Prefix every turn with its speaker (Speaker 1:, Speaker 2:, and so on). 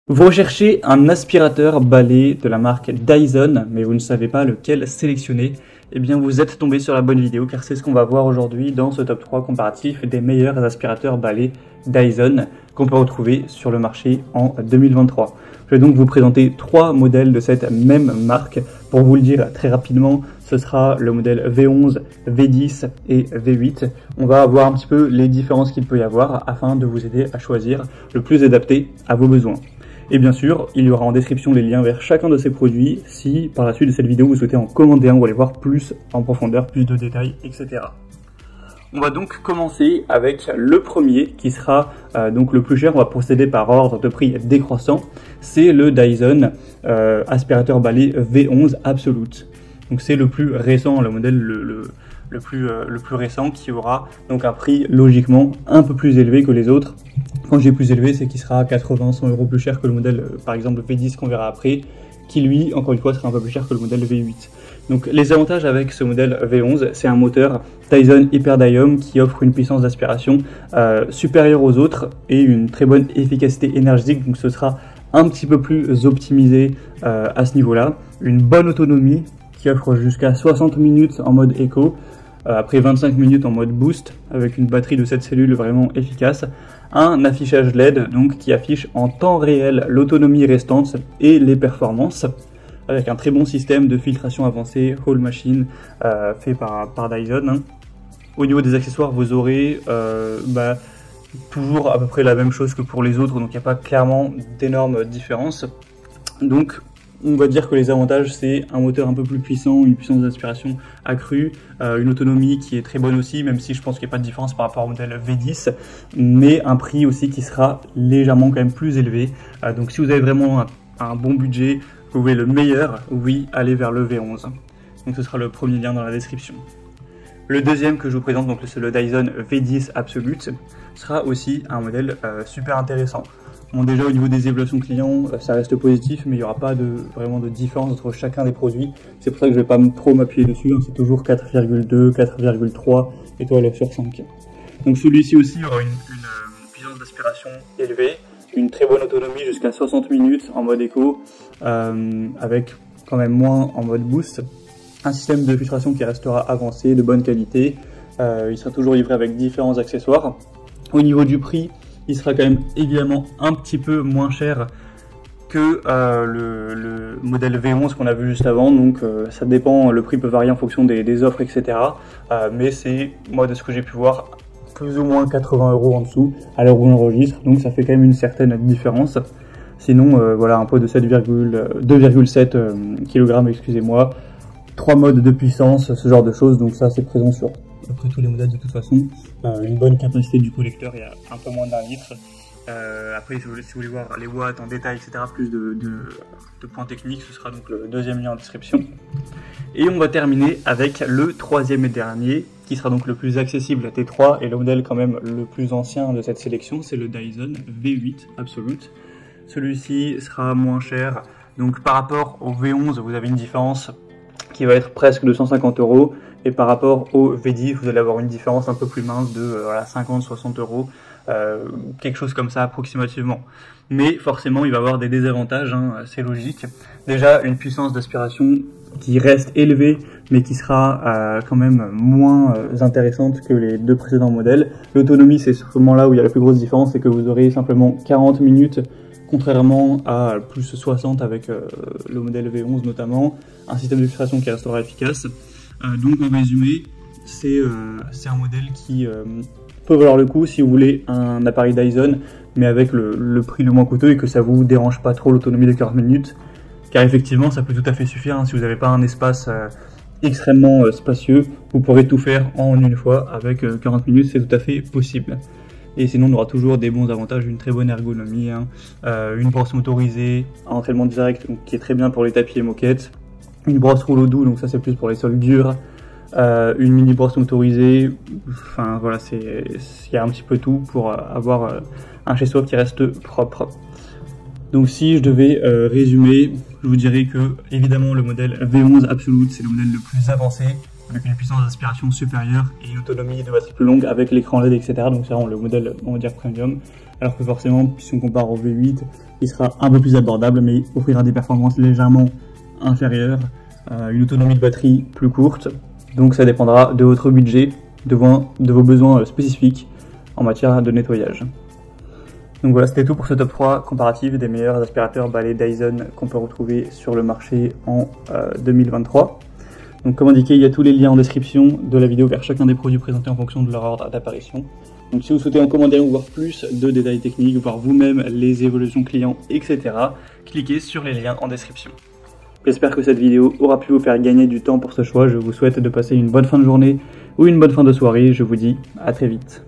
Speaker 1: Vous recherchez un aspirateur balai de la marque Dyson, mais vous ne savez pas lequel sélectionner. Eh bien, vous êtes tombé sur la bonne vidéo, car c'est ce qu'on va voir aujourd'hui dans ce top 3 comparatif des meilleurs aspirateurs balai Dyson qu'on peut retrouver sur le marché en 2023. Je vais donc vous présenter 3 modèles de cette même marque. Pour vous le dire très rapidement, ce sera le modèle V11, V10 et V8. On va voir un petit peu les différences qu'il peut y avoir afin de vous aider à choisir le plus adapté à vos besoins. Et bien sûr, il y aura en description les liens vers chacun de ces produits si par la suite de cette vidéo vous souhaitez en commander un ou aller voir plus en profondeur, plus de détails, etc. On va donc commencer avec le premier qui sera donc le plus cher. On va procéder par ordre de prix décroissant. C'est le Dyson aspirateur balai V11 Absolute. Donc c'est le plus récent, le modèle le plus récent qui aura donc un prix logiquement un peu plus élevé que les autres. Quand je dis plus élevé, c'est qu'il sera 80-100 € plus cher que le modèle par exemple V10 qu'on verra après, qui lui, encore une fois, sera un peu plus cher que le modèle V8. Donc les avantages avec ce modèle V11, c'est un moteur Dyson Hyperdium qui offre une puissance d'aspiration supérieure aux autres et une très bonne efficacité énergétique, donc ce sera un petit peu plus optimisé à ce niveau-là. Une bonne autonomie qui offre jusqu'à 60 minutes en mode éco, après 25 minutes en mode boost, avec une batterie de 7 cellules vraiment efficace. Un affichage LED donc qui affiche en temps réel l'autonomie restante et les performances, avec un très bon système de filtration avancée Hall Machine fait par Dyson. Au niveau des accessoires, vous aurez toujours à peu près la même chose que pour les autres, donc il n'y a pas clairement d'énormes différences. Donc on va dire que les avantages, c'est un moteur un peu plus puissant, une puissance d'aspiration accrue, une autonomie qui est très bonne aussi, même si je pense qu'il n'y a pas de différence par rapport au modèle V10, mais un prix aussi qui sera légèrement quand même plus élevé. Donc si vous avez vraiment un bon budget, vous voulez le meilleur, oui, allez vers le V11. Donc ce sera le premier lien dans la description. Le deuxième que je vous présente, donc c'est le Dyson V10 Absolute, sera aussi un modèle super intéressant. Bon, déjà au niveau des évaluations clients, ça reste positif, mais il n'y aura pas vraiment de différence entre chacun des produits. C'est pour ça que je ne vais pas trop m'appuyer dessus, hein. C'est toujours 4,2, 4,3 étoiles sur 5. Donc celui-ci aussi aura une puissance d'aspiration élevée, une très bonne autonomie jusqu'à 60 minutes en mode éco, avec quand même moins en mode boost. Un système de filtration qui restera avancé, de bonne qualité. Il sera toujours livré avec différents accessoires. Au niveau du prix, il sera quand même évidemment un petit peu moins cher que le modèle V11 qu'on a vu juste avant, donc ça dépend, le prix peut varier en fonction des offres, etc. Mais c'est, moi de ce que j'ai pu voir, plus ou moins 80 € en dessous à l'heure où on enregistre, donc ça fait quand même une certaine différence. Sinon, voilà, un pot de 2,7 kg, excusez-moi, 3 modes de puissance, ce genre de choses, donc ça c'est présent sur après tous les modèles de toute façon. Une bonne capacité du collecteur, il y a un peu moins d'1 litre. Après, si vous voulez voir les watts en détail, etc., plus de points techniques, ce sera donc le deuxième lien en description. Et on va terminer avec le troisième et dernier, qui sera donc le plus accessible à T3 et le modèle quand même le plus ancien de cette sélection, c'est le Dyson V8 Absolute. Celui-ci sera moins cher, donc par rapport au V11, vous avez une différence qui va être presque de 150 €, et par rapport au V10, vous allez avoir une différence un peu plus mince de 50-60 €, quelque chose comme ça approximativement. Mais forcément, il va avoir des désavantages, hein, c'est logique. Déjà, une puissance d'aspiration qui reste élevée, mais qui sera quand même moins intéressante que les deux précédents modèles. L'autonomie, c'est sûrement là où il y a la plus grosse différence, c'est que vous aurez simplement 40 minutes, contrairement à plus 60 avec le modèle V11 notamment. Un système de filtration qui restera efficace. Donc en résumé, c'est un modèle qui peut valoir le coup si vous voulez un appareil Dyson, mais avec le prix le moins coûteux et que ça vous dérange pas trop l'autonomie de 40 minutes. Car effectivement, ça peut tout à fait suffire, hein, si vous n'avez pas un espace extrêmement spacieux, vous pourrez tout faire en une fois avec 40 minutes, c'est tout à fait possible. Et sinon, on aura toujours des bons avantages, une très bonne ergonomie, hein, une brosse motorisée, un entraînement direct donc, qui est très bien pour les tapis et moquettes, une brosse rouleau doux, donc ça c'est plus pour les sols durs, une mini brosse motorisée, enfin voilà, il y a un petit peu tout pour avoir un chez-soi qui reste propre. Donc si je devais résumer, je vous dirais que évidemment le modèle V11 Absolute c'est le modèle le plus avancé, avec une puissance d'aspiration supérieure et une autonomie de batterie plus longue avec l'écran LED, etc. Donc c'est vraiment le modèle, on va dire, premium. Alors que forcément, si on compare au V8, qui sera un peu plus abordable, mais offrira des performances légèrement inférieures, une autonomie de batterie plus courte. Donc ça dépendra de votre budget, de vos besoins spécifiques en matière de nettoyage. Donc voilà, c'était tout pour ce top 3 comparatif des meilleurs aspirateurs balais Dyson qu'on peut retrouver sur le marché en 2023. Donc comme indiqué, il y a tous les liens en description de la vidéo vers chacun des produits présentés en fonction de leur ordre d'apparition. Donc si vous souhaitez en commander ou voir plus de détails techniques, voir vous-même les évolutions clients, etc., cliquez sur les liens en description. J'espère que cette vidéo aura pu vous faire gagner du temps pour ce choix. Je vous souhaite de passer une bonne fin de journée ou une bonne fin de soirée. Je vous dis à très vite.